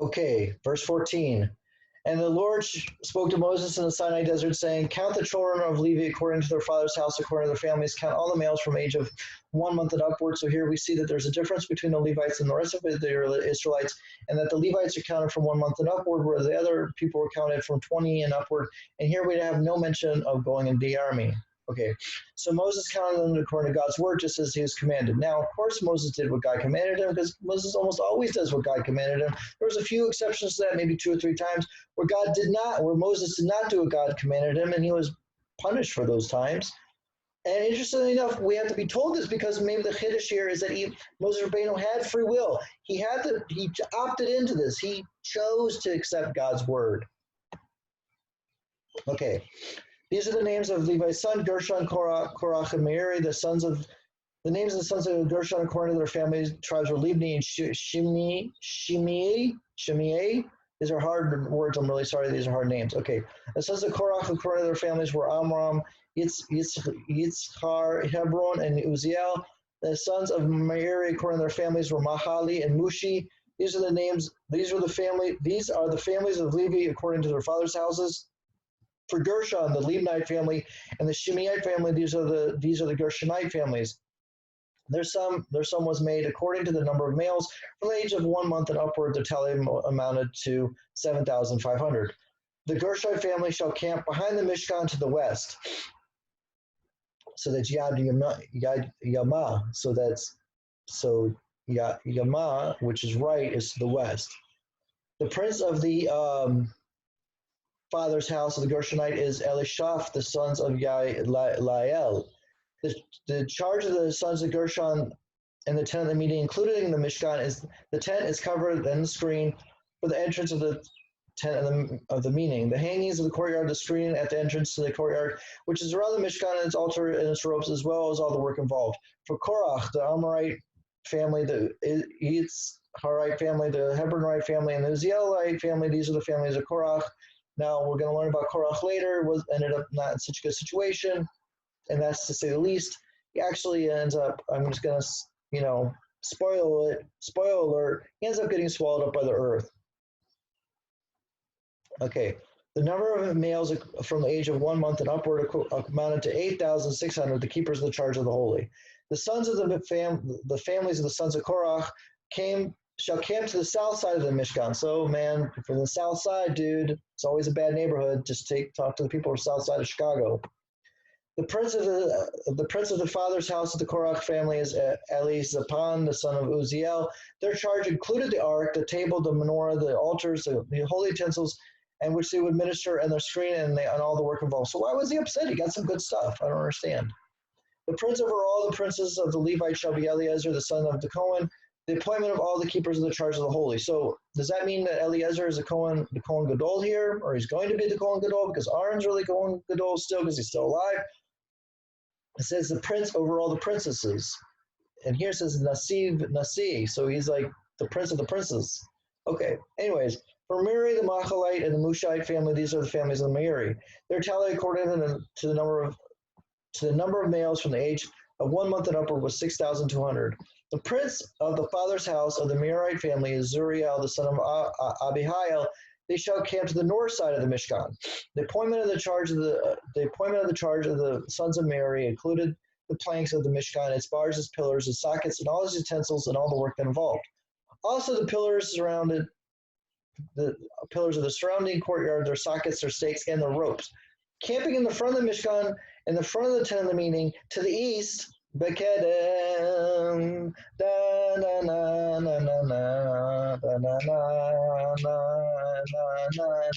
Okay, verse 14. And the Lord spoke to Moses in the Sinai desert, saying, count the children of Levi according to their father's house, according to their families. Count all the males from age of 1 month and upward. So here we see that there's a difference between the Levites and the rest of the Israelites, and that the Levites are counted from 1 month and upward, where the other people were counted from 20 and upward. And here we have no mention of going into the army. Okay, so Moses counted them according to God's word, just as he was commanded. Now, of course, Moses did what God commanded him, because Moses almost always does what God commanded him. There was a few exceptions to that, maybe 2 or 3 times, where Moses did not do what God commanded him, and he was punished for those times. And interestingly enough, we have to be told this because maybe the chiddush here is that Moses Rabbeinu had free will. He opted into this. He chose to accept God's word. Okay. These are the names of Levi's son, Gershon, Korach, and Merari. The names of the sons of Gershon according to their families, tribes were Libni and Shimei. These are hard words. I'm really sorry. These are hard names. Okay. The sons of Korach according to their families were Amram, Yitzhar, Hebron, and Uziel. The sons of Merari according to their families were Mahali and Mushi. These are the families of Levi according to their fathers' houses. For Gershon, the Libnite family, and the Shimeite family, these are the Gershonite families. Their sum was made according to the number of males from the age of 1 month and upward. The tally amounted to 7,500. The Gershonite family shall camp behind the Mishkan to the west. So that's Yad Yama. So Yama, which is right, is to the west. The prince of the father's house of the Gershonite is Elishaph, the sons of Yael. The charge of the sons of Gershon and the tent of the meeting, including the Mishkan, is the tent is covered and the screen for the entrance of the tent of the meeting. The hangings of the courtyard, the screen at the entrance to the courtyard, which is around the Mishkan and its altar and its ropes, as well as all the work involved. For Korach, the Amorite family, the Yitzharite family, the Hebronite family, and the Uzielite family, these are the families of Korach. Now, we're going to learn about Korach later. Ended up not in such a good situation, and that's to say the least. He actually ends up, I'm just going to, spoiler alert, he ends up getting swallowed up by the earth. Okay, the number of males from the age of 1 month and upward amounted to 8,600, the keepers of the charge of the holy. The sons of the families of the sons of Korach shall camp to the south side of the Mishkan. So, man, from the south side, dude, it's always a bad neighborhood. Just talk to the people on the south side of Chicago. The prince of the father's house of the Korach family is Elizapan, the son of Uziel. Their charge included the ark, the table, the menorah, the altars, the holy utensils, and which they would minister, and their screen, and all the work involved. So why was he upset? He got some good stuff. I don't understand. The prince over all the princes of the Levites shall be Eliezer, the son of the Cohen. The appointment of all the keepers of the charge of the holy. So does that mean that Eliezer is the Kohen Gadol here, or he's going to be the Kohen Gadol because Aaron's really Kohen Gadol still because he's still alive? It says the prince over all the princesses, and here it says Nasi, so he's like the prince of the princes. Okay. Anyways, for Merari, the Machalite, and the Mushite family, these are the families of Merari. Their tally according to the number of males from the age of 1 month and upward was 6,200. The prince of the father's house of the Merarite family is Zuriel, the son of Abihail. They shall camp to the north side of the Mishkan. The appointment of the charge of the sons of Merari included the planks of the Mishkan, its bars, its pillars, its sockets, and all its utensils, and all the work involved. Also, the pillars of the surrounding courtyard, their sockets, their stakes, and their ropes. Camping in the front of the Mishkan, in the front of the tent of the meeting, to the east, Bekedem, da na na na na na da na na na na na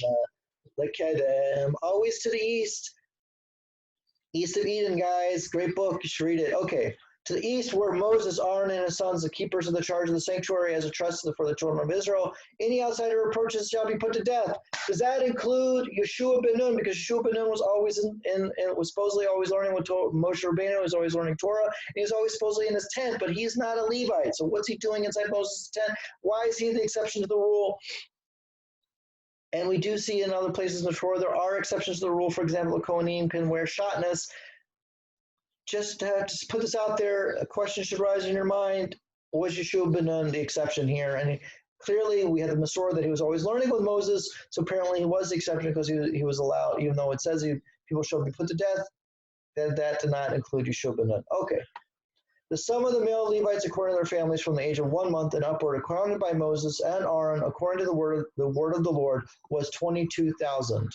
Bekedem, always to the east of Eden, guys. Great book, you should read it. Okay, to the east were Moses, Aaron, and his sons, the keepers of the charge of the sanctuary as a trust for the children of Israel. Any outsider who approaches shall be put to death. Does that include Yeshua ben Nun? Because Yeshua ben Nun was always was supposedly always learning with Moshe Rabbeinu, was always learning Torah, and he was always supposedly in his tent, but he's not a Levite. So what's he doing inside Moses' tent? Why is he the exception to the rule? And we do see in other places in the Torah there are exceptions to the rule. For example, a Kohanim can wear shatnez. Just to put this out there, a question should rise in your mind. Was Yeshua ben Nun the exception here? And clearly we had the Masorah that he was always learning with Moses, so apparently he was the exception because he was allowed, even though it says people shall be put to death, that did not include Yeshua ben Nun. Okay. The sum of the male Levites according to their families from the age of 1 month and upward, accounted by Moses and Aaron according to the word of the Lord, was 22,000.